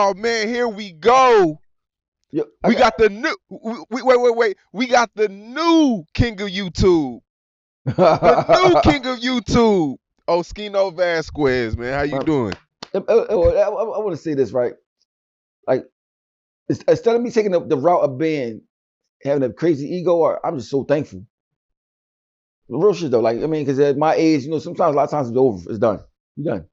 Oh man, here we go. Yo, We got the new. Wait. We got the new king of YouTube. The new king of YouTube. Oschino Vasquez, man. How you doing? I want to say this, right? Like, instead of me taking the route of being having a crazy ego, I'm just so thankful. Real shit though, like I mean, because at my age, sometimes a lot of times it's over, it's done, you're done.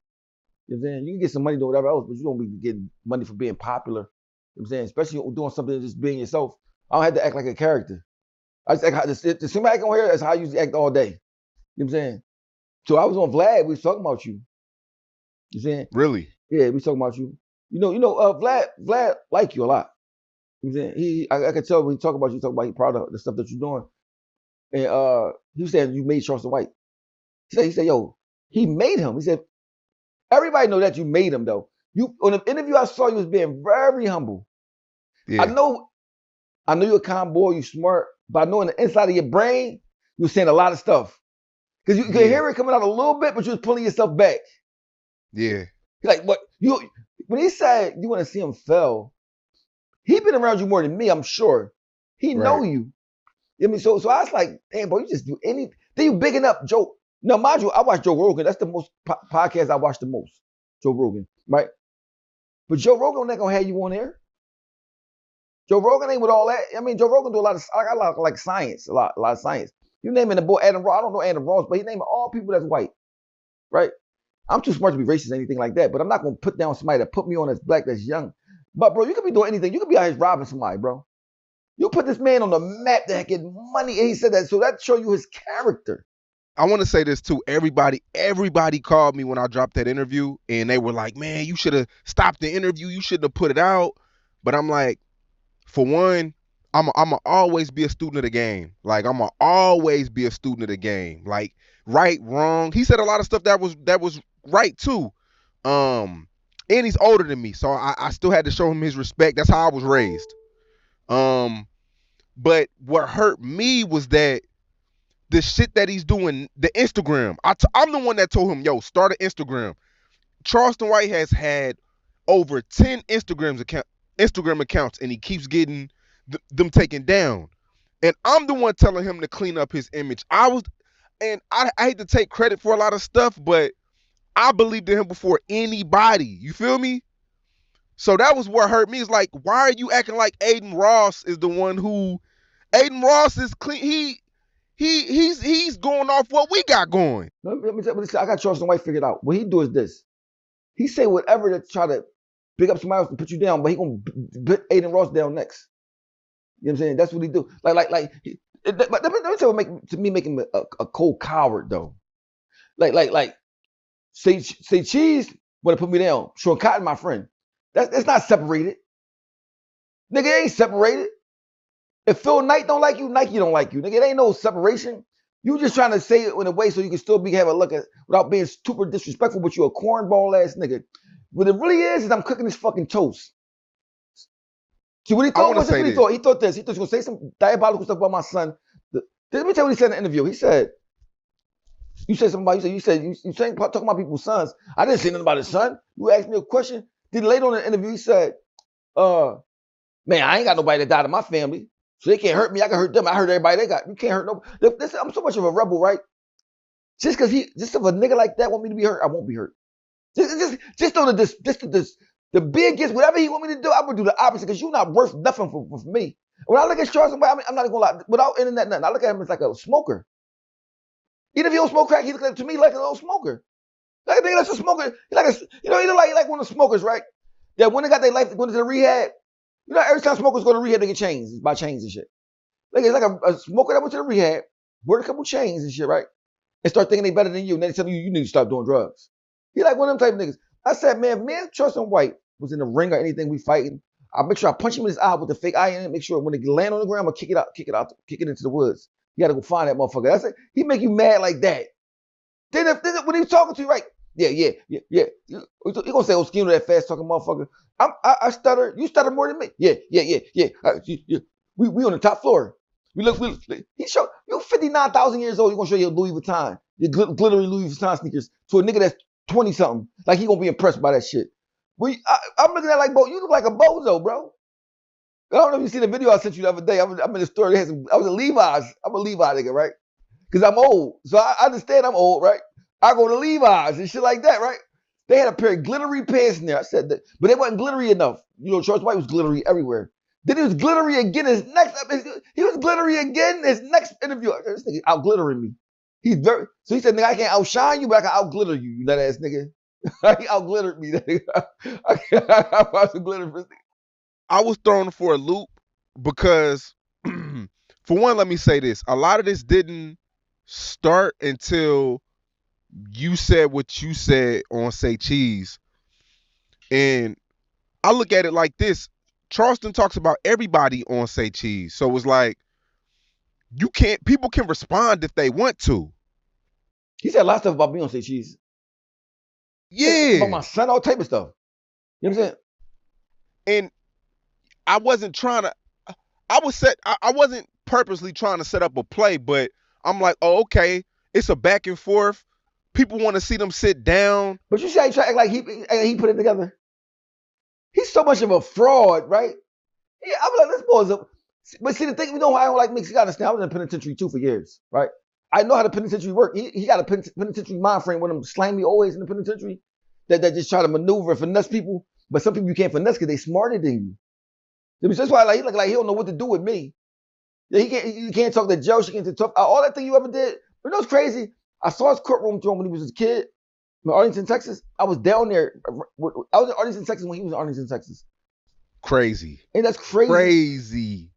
You know what I'm saying? You can get some money doing whatever else, but you don't be getting money for being popular. You know what I'm saying? Especially doing something just being yourself. I don't have to act like a character. I just act how the same act on here is how I usually act all day. You know what I'm saying? So I was on Vlad, we was talking about you. You know what I'm saying? Really? Yeah, we was talking about you. Vlad like you a lot. You know what I'm saying? I could tell when he talk about you, talk about he proud of the stuff that you're doing. And he was saying you made Charleston white. He said, yo, he made him. He said, everybody know that you made him though. You on the interview I saw you was being very humble. Yeah. I know you're a calm boy, you smart, but I know in the inside of your brain, you were saying a lot of stuff. Because you could hear it coming out a little bit, but you was pulling yourself back. Yeah. Like what when he said you want to see him fail, he been around you more than me, I'm sure. He know you. I mean, so I was like, damn, bro, you just do anything. Then you bigging up Joe. Now, mind you, I watch Joe Rogan. That's the most podcast I watch the most. Joe Rogan, right? But Joe Rogan not gonna have you on there. Joe Rogan ain't with all that. I mean, Joe Rogan do a lot of like science, a lot of science. You naming the boy Adam Ross. I don't know Adam Ross, but he naming all people that's white, right? I'm too smart to be racist or anything like that, but I'm not gonna put down somebody that put me on as black that's young. But bro, you could be doing anything. You could be out here robbing somebody, bro. You put this man on the map that get money, and he said that, so that show you his character. I want to say this too. Everybody called me when I dropped that interview, and they were like, "Man, you should have stopped the interview. You shouldn't have put it out." But I'm like, for one, I'ma always be a student of the game. Like I'ma always be a student of the game. Like right, wrong. He said a lot of stuff that was right too. And he's older than me, so I still had to show him his respect. That's how I was raised. But what hurt me was that the shit that he's doing, the Instagram. I'm the one that told him, yo, start an Instagram. Charleston White has had over 10 Instagram accounts, and he keeps getting them taken down. And I'm the one telling him to clean up his image. I hate to take credit for a lot of stuff, but I believed in him before anybody. You feel me? So that was what hurt me. It's like, why are you acting like Aiden Ross is the one who? Aiden Ross is clean. He's going off what we got going. Let me tell you, I got Charleston White figured out. What he do is this. He say whatever to try to big up somebody else and put you down, but he gonna put Aiden Ross down next. You know what I'm saying? That's what he do. But let me tell you what make him a cold coward though. Like say cheese want to put me down. Sean Cotton, my friend. That's not separated. Nigga, it ain't separated. If Phil Knight don't like you, Nike don't like you. Nigga, it ain't no separation. You just trying to say it in a way so you can still have a look at without being super disrespectful, but you a cornball ass nigga. What it really is I'm cooking this fucking toast. See what he thought? What he thought? He thought this. He thought he was gonna say some diabolical stuff about my son. Let me tell you what he said in the interview. He said, you said something about you said talking about people's sons. I didn't say nothing about his son. You asked me a question. Then later on in the interview, he said, man, I ain't got nobody that died in my family. So they can't hurt me. I can hurt them. I hurt everybody they got. You can't hurt nobody. I'm so much of a rebel, right? Just because if a nigga like that want me to be hurt, I won't be hurt. Just on the biggest, whatever he want me to do, I'm gonna do the opposite because you're not worth nothing for me. When I look at Charleston, I mean, I'm not gonna lie. Without internet, nothing. I look at him as like a smoker. Even if he don't smoke crack, he look to me like a little smoker. Like a nigga that's a smoker. He like one of the smokers, right? That when they got their life going to the rehab. You know, every time smokers go to rehab, they get chains, buy chains and shit. Like it's like a smoker that went to the rehab, bought a couple chains and shit, right? And start thinking they better than you, and then they tell you need to stop doing drugs. He like one of them type of niggas. I said, man, if me and Charleston White was in the ring or anything we fighting, I'll make sure I punch him in his eye with the fake eye in it. Make sure when they land on the ground, I'll kick it into the woods. You gotta go find that motherfucker. That's it. He make you mad like that. Then when he's talking to you, right? Yeah. You gonna say Oschino that fast talking motherfucker? I stutter. You stutter more than me. Yeah. We on the top floor. We look. He show you 59,000 years old. You gonna show your Louis Vuitton, your glittery Louis Vuitton sneakers to a nigga that's 20 something. Like he gonna be impressed by that shit. I'm looking at like, bro, you look like a bozo, bro. I don't know if you see the video I sent you the other day. I'm in the store. I was at Levi's. I'm a Levi nigga, right? Because I'm old. So I understand I'm old, right? I go to Levi's and shit like that, right? They had a pair of glittery pants in there. I said that, but it wasn't glittery enough. You know, Charles White was glittery everywhere. Then he was glittery again. He was glittery again. His next interview, this nigga out glittering me. So he said, nigga, I can't outshine you, but I can out glitter you, you nut ass nigga. He out glittered me. I was glitter for this nigga. I was thrown for a loop because, for one, let me say this: a lot of this didn't start until you said what you said on Say Cheese, and I look at it like this: Charleston talks about everybody on Say Cheese, so it's like people can respond if they want to. He said a lot of stuff about me on Say Cheese. About my Yeah, son, all type of stuff. You know what I'm saying? and I wasn't trying to. I wasn't purposely trying to set up a play, but I'm like, oh, okay, it's a back and forth. People want to see them sit down. But you see how he try to act like he put it together? He's so much of a fraud, right? Yeah, I'm like, this boy's a. But see, the thing, you know why I don't like mix? You gotta understand, I was in the penitentiary too for years, right? I know how the penitentiary work. He got a penitentiary mind frame with them slimy always in the penitentiary that just try to maneuver and finesse people. But some people you can't finesse because they smarter than you. That's why like, he don't know what to do with me. Yeah, you can't talk to Joe. She can't talk. All that thing you ever did. You know what's crazy? I saw his courtroom throne when he was a kid in Arlington, Texas. I was down there. I was in Arlington, Texas when he was in Arlington, Texas. Crazy. And that's crazy. Crazy.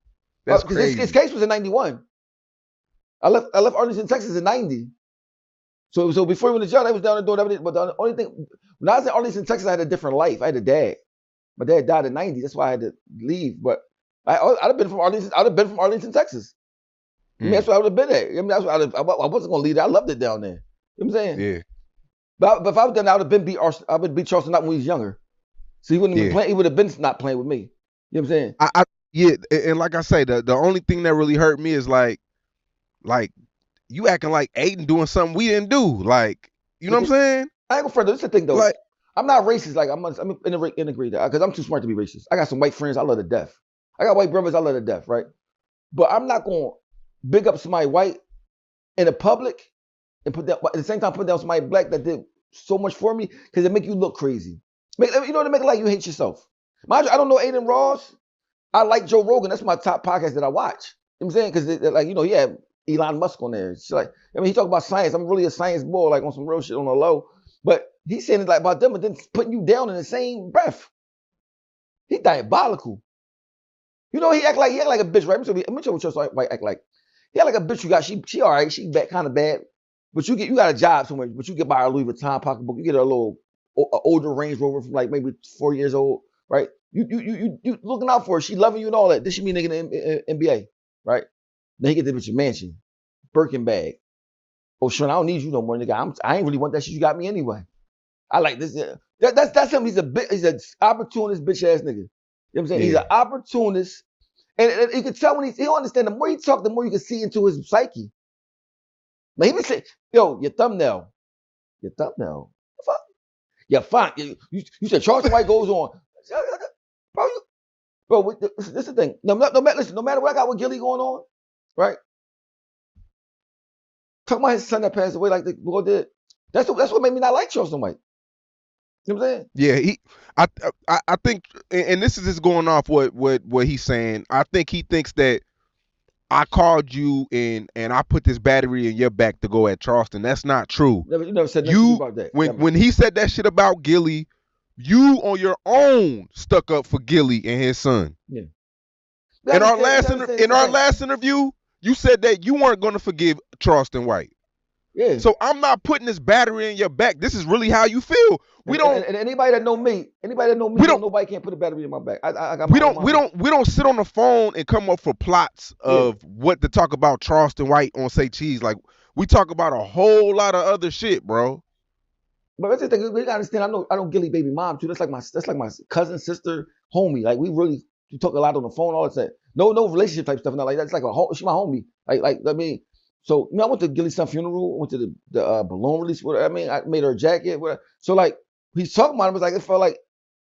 That's crazy. His case was in 91. I left Arlington, Texas in 90. So before he went to jail, I was down there doing everything. But the only thing, when I was in Arlington, Texas, I had a different life. I had a dad. My dad died in 90. That's why I had to leave. But I'd have been from Arlington. I'd have been from Arlington, Texas. I mean, that's where I would have been at. I mean, that's where I wasn't gonna leave there. I loved it down there. You know what I'm saying? Yeah. But if I was down there, I would have beat Charleston not when he was younger. So he wouldn't have been playing. He would have been not playing with me. You know what I'm saying? Yeah, and like I say, the only thing that really hurt me is like you acting like Aiden doing something we didn't do. Like, you know what I'm saying? I ain't go further. This is the thing though. Like, I'm not racist. Like I'm integrate that because I'm too smart to be racist. I got some white friends I love to death. I got white brothers I love to death, right? But I'm not gonna big up somebody white in the public and at the same time put down somebody black that did so much for me because it make you look crazy. You know, to make it like you hate yourself. Mind you, I don't know Aiden Ross. I like Joe Rogan. That's my top podcast that I watch. You know what I'm saying? Because like, you know, he had Elon Musk on there. It's like, I mean, he talk about science. I'm really a science boy, like on some real shit on the low. But he's saying it like about them, but then putting you down in the same breath. He diabolical. You know, he act like a bitch, right? I'm gonna show what your white act like. He act like a bitch. You got she all right. She kind of bad, but you got a job somewhere. But you get by her Louis Vuitton pocketbook. You get her a little older Range Rover from like maybe 4 years old, right? You looking out for her. She loving you and all that. This should be nigga in the NBA, right? Then he get the bitch a mansion, Birkin bag. Oh, Sean, I don't need you no more, nigga. I ain't really want that shit you got me anyway. I like this. That's him. He's an opportunist bitch ass nigga. You know what I'm saying? Yeah. He's an opportunist. And you can tell when he'll understand. The more you talk, the more you can see into his psyche. Like he be saying, yo, your thumbnail. Fuck. Yeah, fine. You said Charleston White goes on. Bro, this is the thing. Listen, no matter what I got with Gilly going on, right? Talk about his son that passed away like the boy did. That's what made me not like Charleston White. You know what I'm saying? Yeah, I think, and this is just going off what he's saying. I think he thinks that I called you and I put this battery in your back to go at Charleston. That's not true. You never said nothing about that. When he said that shit about Gilly, you on your own stuck up for Gilly and his son. Yeah. In our last interview, you said that you weren't going to forgive Charleston White. Yeah. So I'm not putting this battery in your back. This is really how you feel. And anybody that know me, nobody can't put a battery in my back. We don't sit on the phone and come up for plots of what to talk about Charleston White on Say Cheese. Like, we talk about a whole lot of other shit, bro. But that's the thing. We gotta understand. I know Gilly baby mom too. That's like my cousin, sister, homie. Like we talk a lot on the phone all the time. No relationship type stuff. Not like that. It's like she's my homie. Like I mean. So, I went to Gilly's son funeral, went to the balloon release. I made her a jacket. Whatever. So, like, he's talking about it. It was like, it felt like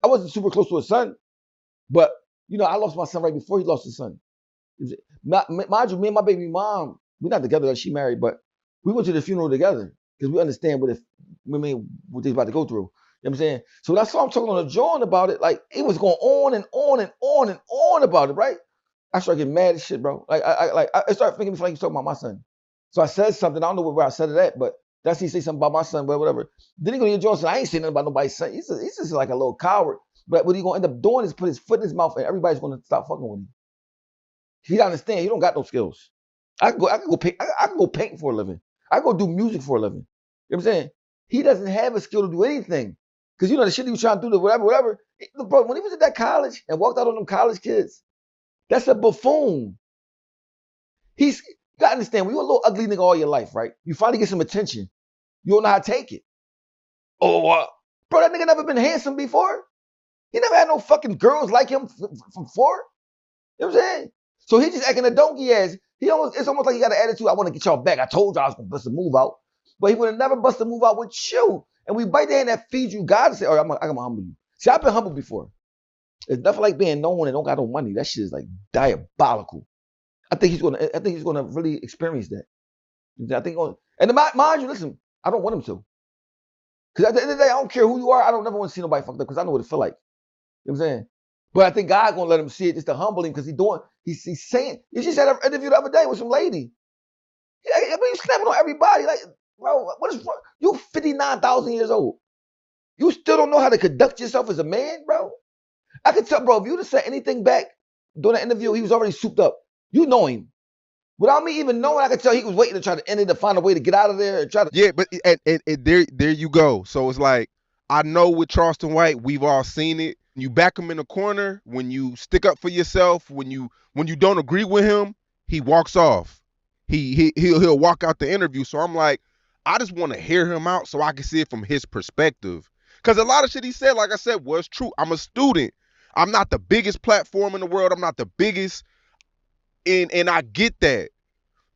I wasn't super close to his son, but you know, I lost my son right before he lost his son. Mind you, me and my baby mom, we're not together. She married, but we went to the funeral together because we understand what they about to go through. You know what I'm saying? So that's why I'm talking on the John about it. Like it was going on and on and on and on about it, right? I started getting mad as shit, bro. I started thinking like he's talking about my son. So I said something. I don't know where I said it at, but that's he say something about my son, but whatever. Then he go to Johnson. I ain't saying nothing about nobody's son. He's just like a little coward. But what he gonna end up doing is put his foot in his mouth, and everybody's gonna stop fucking with him. He don't understand. He don't got no skills. I can go paint. I can go paint for a living. I can go do music for a living. You know what I'm saying? He doesn't have a skill to do anything. Because you know the shit he was trying to do, whatever. Bro, when he was at that college and walked out on them college kids, that's a buffoon. You gotta understand, when you're a little ugly nigga all your life, right? You finally get some attention. You don't know how to take it. Oh, bro, that nigga never been handsome before. He never had no fucking girls like him from before. You know what I'm saying? So he just acting a donkey ass. It's almost like he got an attitude. I want to get y'all back. I told y'all I was gonna bust a move out, but he would have never bust a move out with you. And we bite the hand that feeds you. God say, "All right, I'm gonna humble you." See, I've been humbled before. It's nothing like being known and don't got no money. That shit is like diabolical. I think he's gonna really experience that. I think, and mind you, listen, I don't want him to. Because at the end of the day, I don't care who you are. I don't never want to see nobody fucked up because I know what it feel like. You know what I'm saying? But I think God gonna let him see it just to humble him because he's saying. You just had an interview the other day with some lady. I mean, you snapping on everybody. Like, bro, what is wrong? You 59,000 years old. You still don't know how to conduct yourself as a man, bro? I could tell, bro, if you'd have said anything back during the interview, he was already souped up. You know him. Without me even knowing, I could tell he was waiting to try to end it to find a way to get out of there and try to. Yeah, but there you go. So it's like I know with Charleston White, we've all seen it. You back him in the corner when you stick up for yourself. When you don't agree with him, he walks off. He'll walk out the interview. So I'm like, I just want to hear him out so I can see it from his perspective. Because a lot of shit he said, like I said, was true. I'm a student. I'm not the biggest platform in the world. I'm not the biggest, and I get that.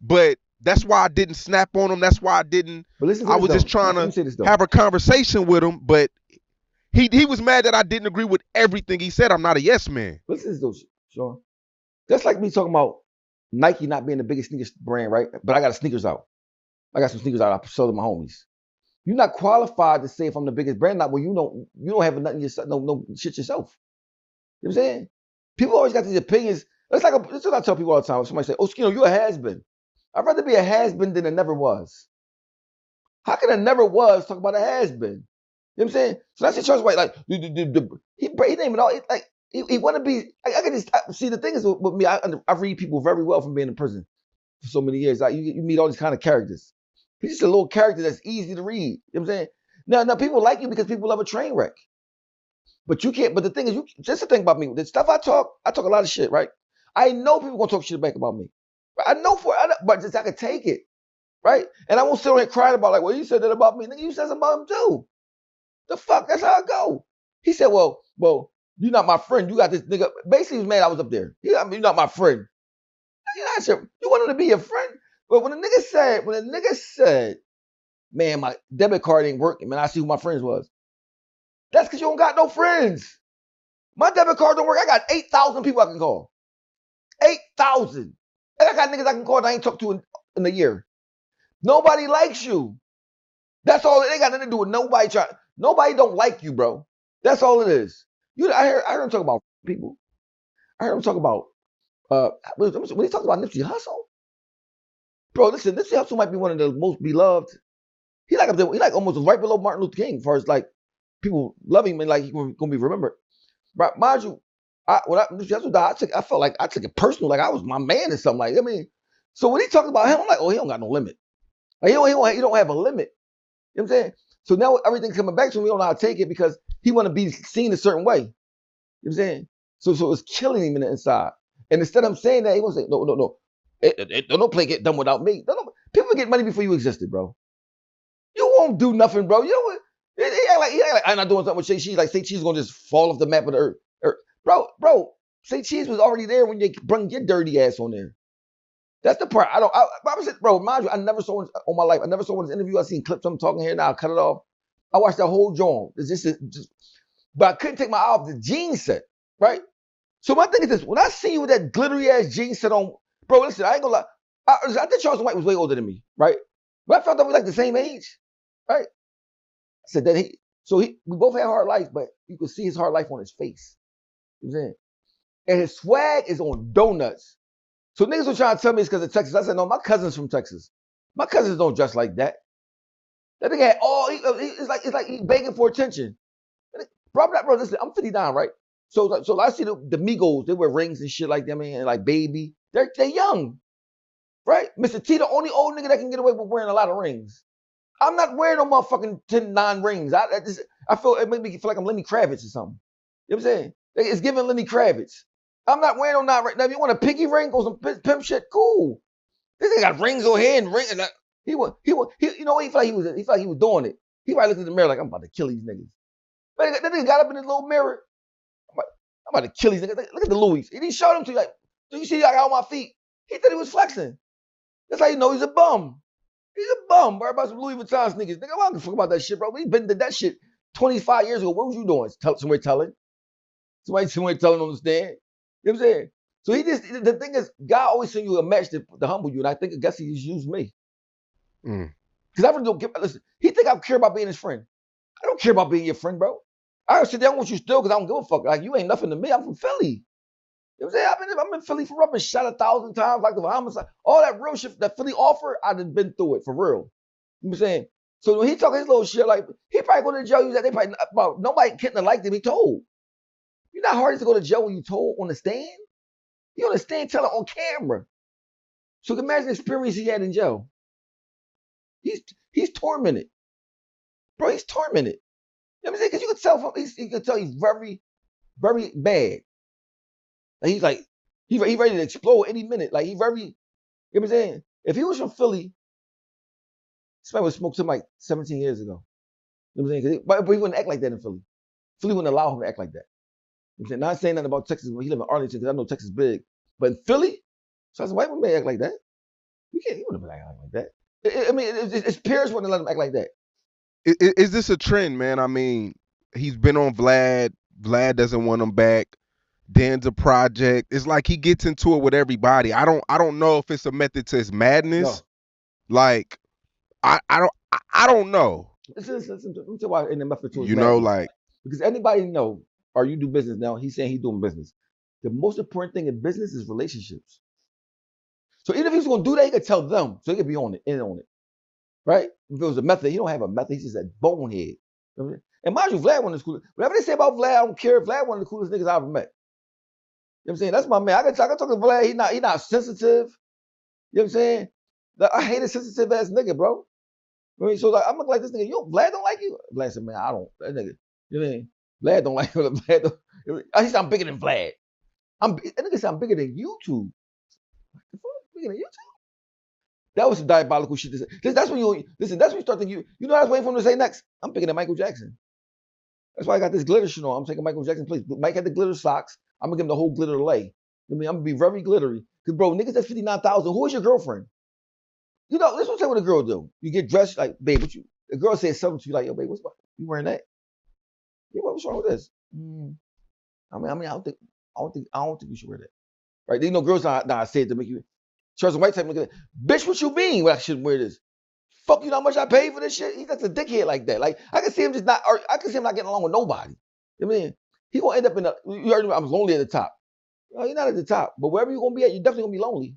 But that's why I didn't snap on him. That's why I didn't. But listen to I this, was just though. trying Let me say to this, though. have a conversation with him. But he was mad that I didn't agree with everything he said. I'm not a yes man. Listen to this, though, Sean. That's like me talking about Nike not being the biggest sneakers brand, right? But I got sneakers out. I got some sneakers out. I sell to my homies. You're not qualified to say if I'm the biggest brand, not when you don't have nothing yourself, no shit yourself. You know what I'm saying? People always got these opinions. That's what I tell people all the time. When somebody say, "Oschino, you're a has-been." I'd rather be a has-been than a never was. How can a never was talk about a has-been? You know what I'm saying? So that's the Charles White. Like he didn't even know. Like he want to be. I can just see the thing is with me. I read people very well from being in prison for so many years. Like you meet all these kind of characters. He's just a little character that's easy to read. You know what I'm saying? Now people like you because people love a train wreck. But you can't. But the thing is, just the thing about me, the stuff I talk a lot of shit, right? I know people gonna talk shit back about me. I know but just I can take it, right? And I won't sit there crying about like, well, you said that about me. Nigga, you said something about him too. The fuck? That's how it go. He said, well, you're not my friend. You got this nigga. Basically, he was mad I was up there. You're not my friend. You're not your. You want him to be your friend? But when the nigga said, man, my debit card ain't working, man, I see who my friends was. That's because you don't got no friends. My debit card don't work. I got 8,000 people I can call. 8,000. And I got niggas I can call that I ain't talked to in a year. Nobody likes you. That's all. It ain't got nothing to do with nobody trying. Nobody don't like you, bro. That's all it is. I heard him talk about people. I heard him talk about when he talked about Nipsey Hussle. Bro, listen, Nipsey Hussle might be one of the most beloved. He like almost right below Martin Luther King as far as like people love him and like he's gonna be remembered. But mind you, when Nipsey Hussle died, I felt like I took it personal, like I was my man or something. Like I mean, so when he talked about him, I'm like, oh, he don't got no limit. Like, he don't have a limit. You know what I'm saying? So now everything's coming back to him. We don't know how to take it because he want to be seen a certain way. You know what I'm saying? So it's killing him in the inside. And instead of him saying that, he wants to say, no. Don't play get done without me. People get money before you existed, bro. You won't do nothing, bro. You know what? He act like I'm not doing something with SAYCHEESE. Like SAYCHEESE gonna just fall off the map of the earth. Bro, SAYCHEESE was already there when you bring your dirty ass on there. That's the part. Bro, mind you, I never saw him on my life. I never saw his interview. I seen clips of him talking here. Now I cut it off. I watched that whole joint. It's just but I couldn't take my eye off the jean set, right? So my thing is this: when I see you with that glittery ass jean set on, bro, listen, I ain't gonna lie. I think Charleston White was way older than me, right? But I felt that we like the same age, right? I said that we both had hard life, but you could see his hard life on his face. You know what I'm saying? And his swag is on donuts. So niggas were trying to tell me it's because of Texas. I said, no, my cousin's from Texas. My cousins don't dress like that. That nigga had all, it's like he begging for attention. Bro, listen, I'm 59, right? So I see the Migos, they wear rings and shit like that, man, and like Baby. They're young, right? Mr. T, the only old nigga that can get away with wearing a lot of rings. I'm not wearing no motherfucking 9 rings. I feel, it made me feel like I'm Lenny Kravitz or something. You know what I'm saying? It's giving Lenny Kravitz. I'm not wearing no 9 rings. Now, if you want a piggy ring or some pimp shit, cool. This nigga got rings on here and rings. And he you know what? He felt like he was doing it. He probably looked in the mirror like, I'm about to kill these niggas. But that nigga got up in his little mirror. I'm about to kill these niggas. Look at the Louis. He showed him to you like, do you see I got on my feet? He thought he was flexing. That's how you know he's a bum. He's a bum, bro. About some Louis Vuitton sneakers. Nigga, I don't give a fuck about that shit, bro. We been did that shit 25 years ago. What was you doing? Somebody telling? Somebody telling on the stand? You know what I'm saying? So the thing is, God always send you a match to humble you, and I guess he just used me. Because I really don't care. Listen, he think I care about being his friend. I don't care about being your friend, bro. I sit down with you still because I don't give a fuck. Like, you ain't nothing to me. I'm from Philly. You know what I'm saying? I've been in Philly for up and shot 1,000 times, like the homicide. All that real shit that Philly offer, I done been through it for real. You know what I'm saying? So when he talk his little shit, like, he probably go to jail. They probably, nobody couldn't have liked him. He told. You're not hard to go to jail when you told on the stand. You on the stand telling on camera. So imagine the experience he had in jail. He's tormented. Bro, he's tormented. You know what I'm saying? Because you could tell he's very, very bad. Like he's like, he ready to explode any minute. Like, he very, you know what I'm saying? If he was from Philly, this man would smoke something like 17 years ago. You know what I'm saying? But he wouldn't act like that in Philly. Philly wouldn't allow him to act like that. You know what I'm saying? Not saying nothing about Texas when he live in Arlington, because I know Texas big. But in Philly, so I said, white women act like that. He wouldn't have acting like that. His parents wouldn't let him act like that. Is this a trend, man? I mean, he's been on Vlad. Vlad doesn't want him back. Dan's a project. It's like he gets into it with everybody. I don't know if it's a method to his madness. No. Like, I don't know. Listen, let me tell you why in the method to his madness. Know, like, because anybody know, or you do business now, he's saying he's doing business. The most important thing in business is relationships. So even if he's gonna do that, he could tell them, so he could be on it. Right? If it was a method, he don't have a method. He's just a bonehead. And mind you, Vlad one of the coolest. Whatever they say about Vlad, I don't care. Vlad one of the coolest niggas I ever met. You know what I'm saying? That's my man. I can talk to Vlad. He not sensitive. You know what I'm saying? I hate a sensitive ass nigga, bro. I mean, so like, I'm looking like this nigga. Vlad don't like you. Vlad said, man, I don't. That nigga. You know what I mean? Vlad don't like you. Vlad don't. He said, I'm bigger than Vlad. That nigga said, I'm bigger than YouTube. Bigger than YouTube? That was some diabolical shit to say. That's when you listen. That's when you start thinking. You know what I was waiting for him to say next? I'm bigger than Michael Jackson. That's why I got this glitter shit on. I'm taking Michael Jackson's place. Mike had the glitter socks. I'm gonna give him the whole glitter lay. I mean, I'm gonna be very glittery. Cause bro, niggas that's 59,000. Who is your girlfriend? You know, this is what a girl do. You get dressed like, babe, what you? The girl says something to you like, yo, babe, you wearing that? Yeah, what's wrong with this? I mean, I don't think you should wear that. Right? You know, girls I say it to make you. Charleston White type nigga, bitch, what you mean? Well, I shouldn't wear this. Fuck, you know how much I paid for this shit? He's just a dickhead like that. Like, I can see him not getting along with nobody. You know what I mean? He gonna end up you heard me, I'm lonely at the top. No, you're not at the top. But wherever you're gonna be at, you're definitely gonna be lonely.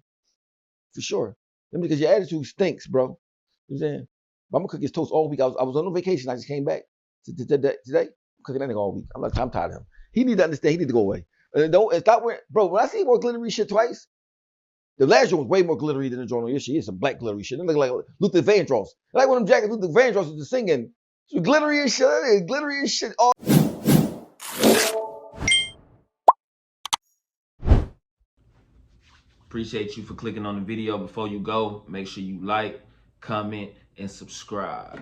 For sure. Because your attitude stinks, bro. You know what I'm saying? But I'm gonna cook his toast all week. I was on vacation. I just came back. Today, I'm cooking that nigga all week. I'm tired of him. He need to understand. He need to go away. And stop wearing, bro, when I see more glittery shit twice, the last joint was way more glittery than the joint on your shit. It's some black glittery shit. It look like Luther Vandross. Like one of them jackets Luther Vandross was singing. So glittery and shit. Glittery and shit. All Appreciate you for clicking on the video. Before you go, make sure you like, comment, and subscribe.